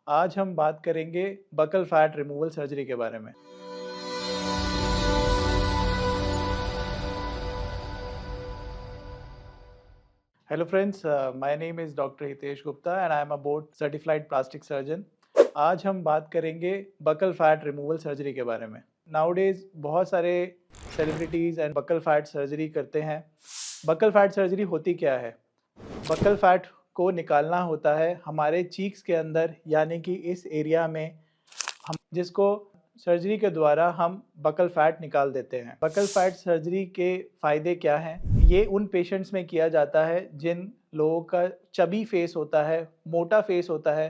आज हम बात करेंगे बकल फैट रिमूवल सर्जरी के बारे में। Hello friends, my name is Dr. Hitesh Gupta and I am a board certified plastic surgeon. आज हम बात करेंगे बकल फैट रिमूवल सर्जरी के बारे में। Nowadays बहुत सारे celebrities and buccal fat surgery करते हैं। बकल फैट सर्जरी होती क्या है? बकल फैट को निकालना होता है हमारे चीक्स के अंदर, यानी कि इस एरिया में हम जिसको सर्जरी के द्वारा हम बकल फैट निकाल देते हैं। बकल फैट सर्जरी के फ़ायदे क्या हैं? ये उन पेशेंट्स में किया जाता है जिन लोगों का चबी फेस होता है, मोटा फेस होता है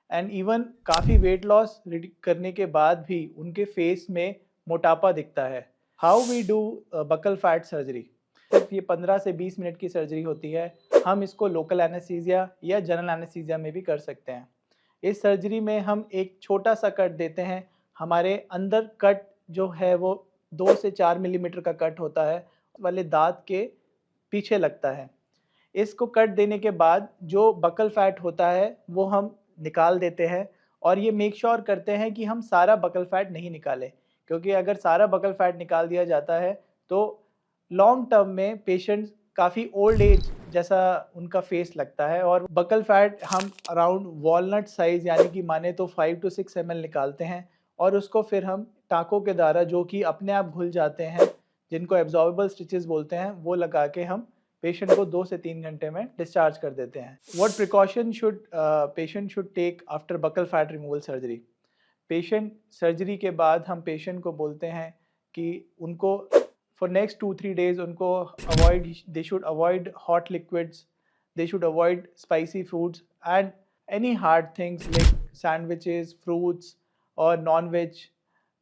एंड इवन काफ़ी वेट लॉस करने के बाद भी उनके फेस में मोटापा दिखता है। How we do buccal fat surgery? सिर्फ ये 15 से 20 मिनट की सर्जरी होती है। हम इसको लोकल एनेस्थीसिया या जनरल एनेस्थीसिया में भी कर सकते हैं। इस सर्जरी में हम एक छोटा सा कट देते हैं। हमारे अंदर कट जो है वो 2 से 4 मिलीमीटर का कट होता है, वाले दांत के पीछे लगता है। इसको कट देने के बाद जो बकल फैट होता है वो हम निकाल देते हैं और ये मेक श्योर करते हैं कि हम सारा बकल फैट नहीं निकालें, क्योंकि अगर सारा बकल फैट निकाल दिया जाता है तो लॉन्ग टर्म में पेशेंट्स काफ़ी ओल्ड एज जैसा उनका फेस लगता है। और बकल फैट हम अराउंड वॉलनट साइज़ यानी कि माने तो 5 to 6 ml निकालते हैं और उसको फिर हम टाँकों के द्वारा, जो कि अपने आप घुल जाते हैं, जिनको एब्जॉर्बेबल स्टिचेस बोलते हैं, वो लगा के हम पेशेंट को 2 से 3 घंटे में डिस्चार्ज कर देते हैं। What precaution should patient should take after buccal fat removal surgery? Patient surgery के बाद हम पेशेंट को बोलते हैं कि उनको फॉर नेक्स्ट 2-3 days उनको they should avoid hot liquids, they should avoid spicy foods and any hard things like sandwiches, fruits और नॉन वेज,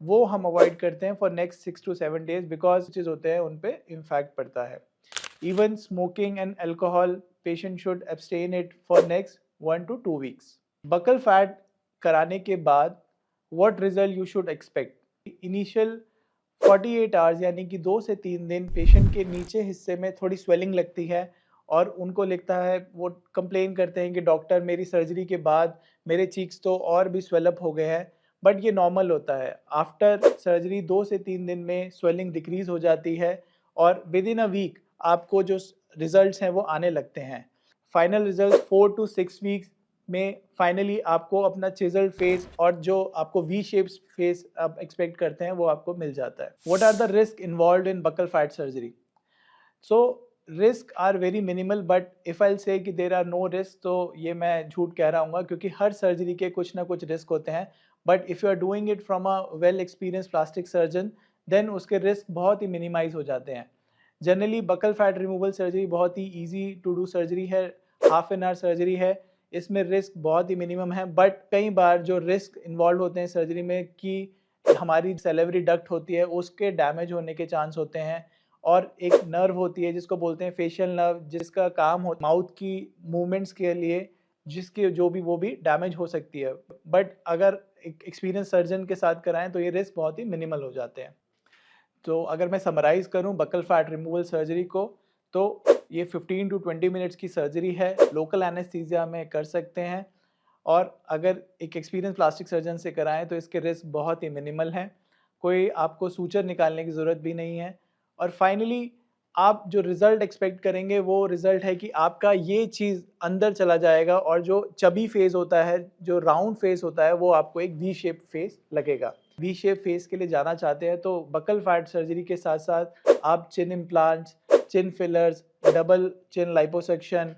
वो हम अवॉइड करते हैं for next 6 to 7 days, because चीज़ होते हैं उन पे इम्पैक्ट पड़ता है। Even smoking and alcohol patient should abstain it for next 1 to 2 weeks। Buccal fat कराने के बाद what result you should expect? Initial 48 hours यानी कि 2 से 3 दिन पेशेंट के नीचे हिस्से में थोड़ी स्वेलिंग लगती है और उनको लगता है, वो कंप्लेन करते हैं कि डॉक्टर मेरी सर्जरी के बाद मेरे चीक्स तो और भी स्वेलअप हो गए हैं, बट ये नॉर्मल होता है। आफ्टर सर्जरी 2 से 3 दिन में स्वेलिंग डिक्रीज हो जाती है और विद इन अ वीक आपको जो रिजल्ट्स हैं वो आने लगते हैं। फाइनल रिजल्ट 4 to 6 वीक्स में फाइनली आपको अपना चिजल्ड फेस और जो आपको वी शेप फेस आप एक्सपेक्ट करते हैं वो आपको मिल जाता है। What are the risk involve in buccal fat surgery? So risk are very minimal, but if I say कि देर आर नो रिस्क, तो ये मैं झूठ कह रहा हूँ, क्योंकि हर सर्जरी के कुछ ना कुछ रिस्क होते हैं। But if you are doing it from a well experience plastic surgeon, then उसके रिस्क बहुत ही मिनिमाइज हो जाते हैं। Generally buccal fat removal surgery बहुत ही ईजी टू डू सर्जरी है, हाफ एन आवर सर्जरी है, इसमें रिस्क बहुत ही मिनिमम है। बट कई बार जो रिस्क इन्वॉल्व होते हैं सर्जरी में कि हमारी सेलेवरी डक्ट होती है उसके डैमेज होने के चांस होते हैं, और एक नर्व होती है जिसको बोलते हैं फेशियल नर्व, जिसका काम हो माउथ की मूवमेंट्स के लिए, जिसकी जो भी वो भी डैमेज हो सकती है। बट अगर एक एक्सपीरियंस सर्जन के साथ कराएं तो ये रिस्क बहुत ही मिनिमल हो जाते हैं। तो अगर मैं समराइज़ करूं बकल फैट रिमूवल सर्जरी को, तो ये 15 to 20 मिनट्स की सर्जरी है, लोकल एनेस्थीसिया में कर सकते हैं, और अगर एक एक्सपीरियंस प्लास्टिक सर्जन से कराएं तो इसके रिस्क बहुत ही मिनिमल हैं। कोई आपको सूचर निकालने की ज़रूरत भी नहीं है। और फाइनली आप जो रिज़ल्ट एक्सपेक्ट करेंगे वो रिज़ल्ट है कि आपका ये चीज़ अंदर चला जाएगा और जो चबी फेस होता है, जो राउंड फेस होता है, वो आपको एक वी शेप फेस लगेगा। वी शेप फेस के लिए जाना चाहते हैं तो बकल फैट सर्जरी के साथ साथ आप chin implants, chin fillers, double chin liposuction,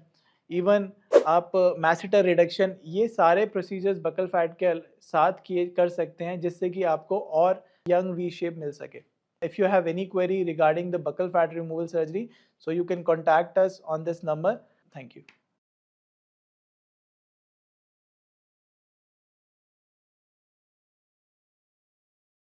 even आप मैसेटर रिडक्शन, ये सारे प्रोसीजर्स बकल फैट के साथ किए कर सकते हैं, जिससे कि आपको और यंग वी शेप मिल सके। If you have any query regarding the buccal fat removal surgery, so you can contact us on this number. Thank you.